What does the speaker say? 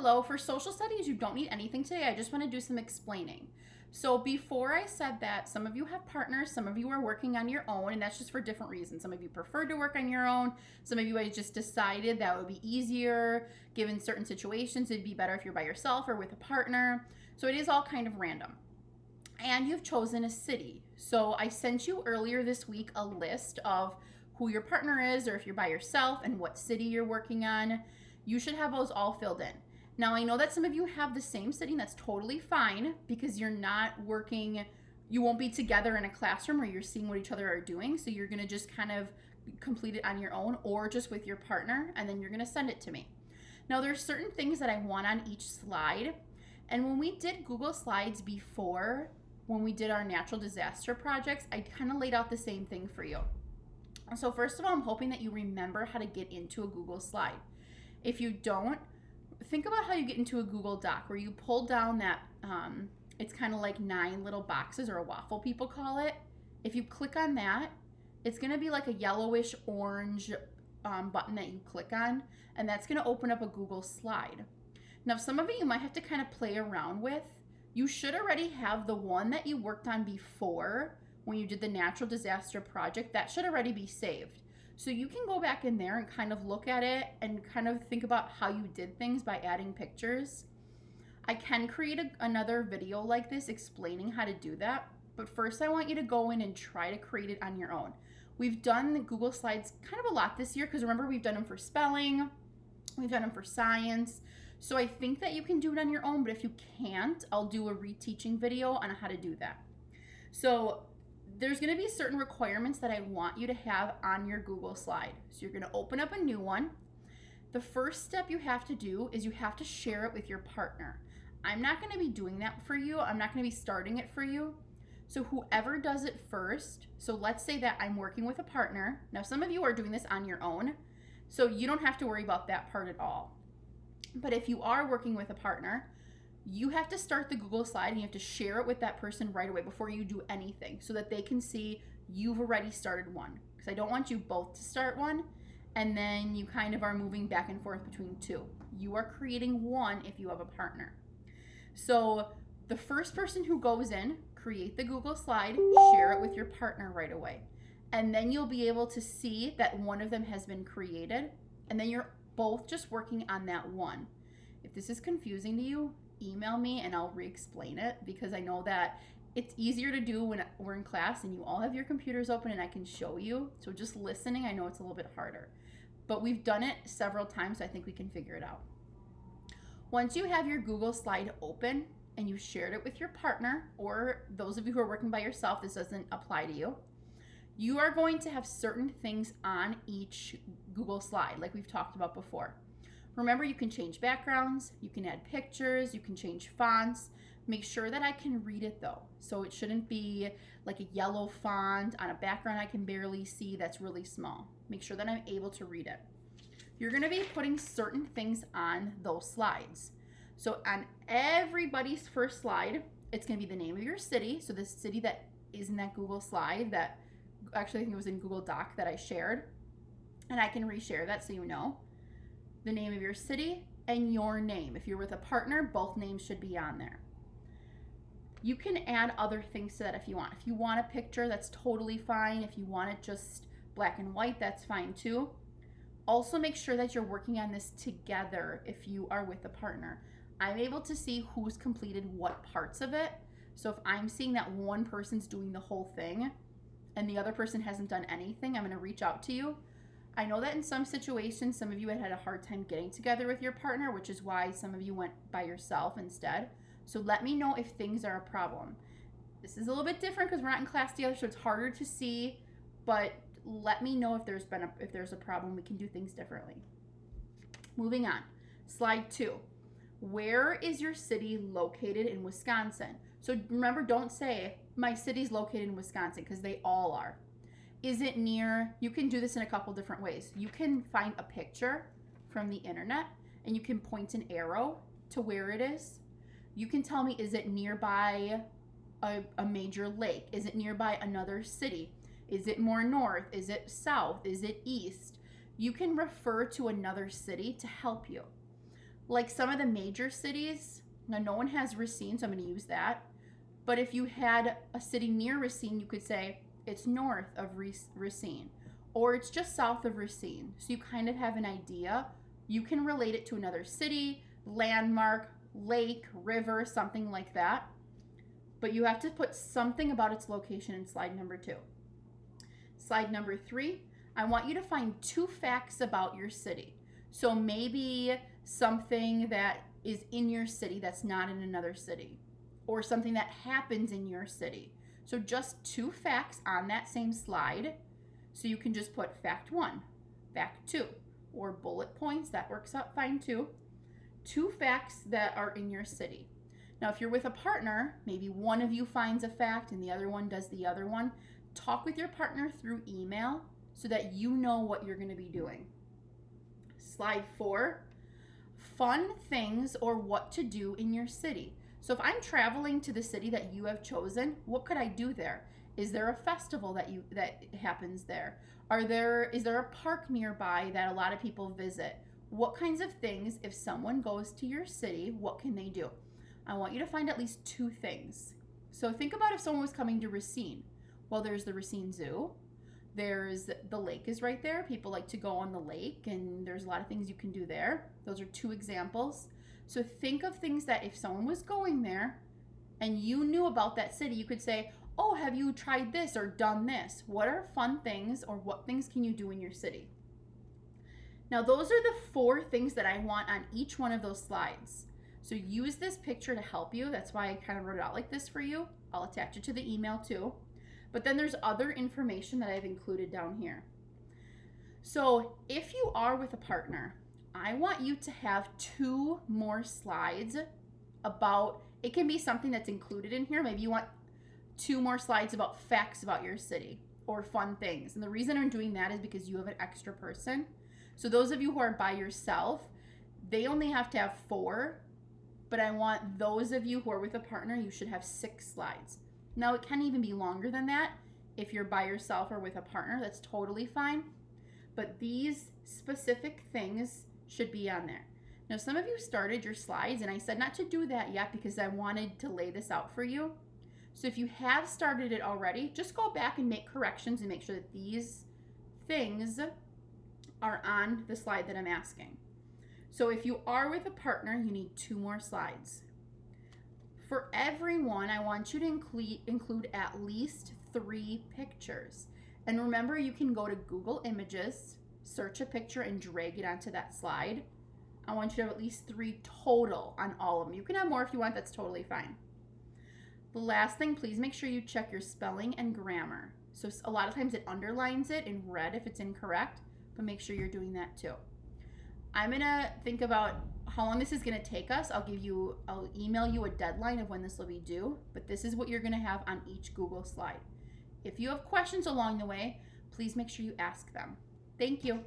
below. For social studies, you don't need anything today. I just want to do some explaining. So before I said that, some of you have partners, some of you are working on your own, and that's just for different reasons. Some of you prefer to work on your own. Some of you just decided that would be easier given certain situations. It'd be better if you're by yourself or with a partner. So it is all kind of random. And you've chosen a city. So I sent you earlier this week a list of who your partner is, or if you're by yourself, and what city you're working on. You should have those all filled in. Now, I know that some of you have the same city, and that's totally fine because you're not working, you won't be together in a classroom or you're seeing what each other are doing. So you're going to just kind of complete it on your own or just with your partner, and then you're going to send it to me. Now, there's certain things that I want on each slide. And when we did Google Slides before, when we did our natural disaster projects, I kind of laid out the same thing for you. So first of all, I'm hoping that you remember how to get into a Google slide. If you don't, think about how you get into a Google Doc where you pull down that, it's kind of like 9 little boxes, or a waffle people call it. If you click on that, it's going to be like a yellowish orange button that you click on, and that's going to open up a Google slide. Now, some of it you might have to kind of play around with. You should already have the one that you worked on before when you did the natural disaster project. That should already be saved. So you can go back in there and kind of look at it and kind of think about how you did things by adding pictures. I can create another video like this explaining how to do that, but first I want you to go in and try to create it on your own. We've done the Google Slides kind of a lot this year because remember, we've done them for spelling, we've done them for science. So I think that you can do it on your own, but if you can't, I'll do a reteaching video on how to do that. So there's going to be certain requirements that I want you to have on your Google slide. So you're going to open up a new one. The first step you have to do is you have to share it with your partner. I'm not going to be doing that for you. I'm not going to be starting it for you. So whoever does it first, so let's say that I'm working with a partner. Now, some of you are doing this on your own, so you don't have to worry about that part at all. But if you are working with a partner, you have to start the Google slide and you have to share it with that person right away before you do anything so that they can see you've already started one. Because I don't want you both to start one and then you kind of are moving back and forth between two. You are creating one if you have a partner. So the first person who goes in, create the Google slide, share it with your partner right away. And then you'll be able to see that one of them has been created, and then you're both just working on that one. If this is confusing to you, email me and I'll re-explain it, because I know that it's easier to do when we're in class and you all have your computers open and I can show you. So just listening, I know it's a little bit harder. But we've done it several times, so I think we can figure it out. Once you have your Google slide open and you shared it with your partner, or those of you who are working by yourself, this doesn't apply to you, you are going to have certain things on each Google slide like we've talked about before. Remember, you can change backgrounds, you can add pictures, you can change fonts. Make sure that I can read it though. So it shouldn't be like a yellow font on a background I can barely see that's really small. Make sure that I'm able to read it. You're gonna be putting certain things on those slides. So on everybody's first slide, it's gonna be the name of your city. So the city that is in that Google slide, that actually I think it was in Google Doc that I shared, and I can reshare that so you know. The name of your city and your name. If you're with a partner, both names should be on there. You can add other things to that if you want. If you want a picture, that's totally fine. If you want it just black and white, that's fine too. Also, make sure that you're working on this together if you are with a partner. I'm able to see who's completed what parts of it. So if I'm seeing that one person's doing the whole thing and the other person hasn't done anything, I'm going to reach out to you. I know that in some situations, some of you had a hard time getting together with your partner, which is why some of you went by yourself instead. So let me know if things are a problem. This is a little bit different because we're not in class together, so it's harder to see, but let me know if there's a problem. We can do things differently. Moving on. Slide 2. Where is your city located in Wisconsin? So remember, don't say my city's located in Wisconsin, because they all are. Is it near? You can do this in a couple different ways. You can find a picture from the internet and you can point an arrow to where it is. You can tell me, is it nearby a major lake? Is it nearby another city? Is it more north? Is it south? Is it east? You can refer to another city to help you. Like some of the major cities, now no one has Racine, so I'm going to use that. But if you had a city near Racine, you could say it's north of Racine, or it's just south of Racine. So you kind of have an idea. You can relate it to another city, landmark, lake, river, something like that. But you have to put something about its location in slide number 2. Slide number 3, I want you to find 2 facts about your city. So maybe something that is in your city that's not in another city, or something that happens in your city. So just 2 facts on that same slide. So you can just put fact 1, fact 2, or bullet points. That works out fine too. 2 facts that are in your city. Now, if you're with a partner, maybe one of you finds a fact and the other one does the other one. Talk with your partner through email so that you know what you're going to be doing. Slide 4, fun things or what to do in your city. So if I'm traveling to the city that you have chosen, what could I do there? Is there a festival that happens there? Is there a park nearby that a lot of people visit? What kinds of things, if someone goes to your city, what can they do? I want you to find at least 2 things. So think about if someone was coming to Racine. Well, there's the Racine Zoo. There's the lake is right there. People like to go on the lake, and there's a lot of things you can do there. Those are 2 examples. So think of things that if someone was going there and you knew about that city, you could say, oh, have you tried this or done this? What are fun things, or what things can you do in your city? Now, those are the 4 things that I want on each one of those slides. So use this picture to help you. That's why I kind of wrote it out like this for you. I'll attach it to the email too. But then there's other information that I've included down here. So if you are with a partner, I want you to have 2 more slides about, it can be something that's included in here. Maybe you want 2 more slides about facts about your city or fun things. And the reason I'm doing that is because you have an extra person. So those of you who are by yourself, they only have to have 4. But I want those of you who are with a partner, you should have 6 slides. Now, it can even be longer than that. If you're by yourself or with a partner, that's totally fine. But these specific things should be on there. Now, some of you started your slides, and I said not to do that yet because I wanted to lay this out for you. So if you have started it already, just go back and make corrections and make sure that these things are on the slide that I'm asking. So if you are with a partner, you need 2 more slides. For everyone, I want you to include at least 3 pictures. And remember, you can go to Google Images, search a picture, and drag it onto that slide. I want you to have at least 3 total on all of them. You can have more if you want, that's totally fine. The last thing, please make sure you check your spelling and grammar. So a lot of times it underlines it in red if it's incorrect, but make sure you're doing that too. I'm gonna think about how long this is gonna take us. I'll email you a deadline of when this will be due, but this is what you're gonna have on each Google slide. If you have questions along the way, please make sure you ask them. Thank you.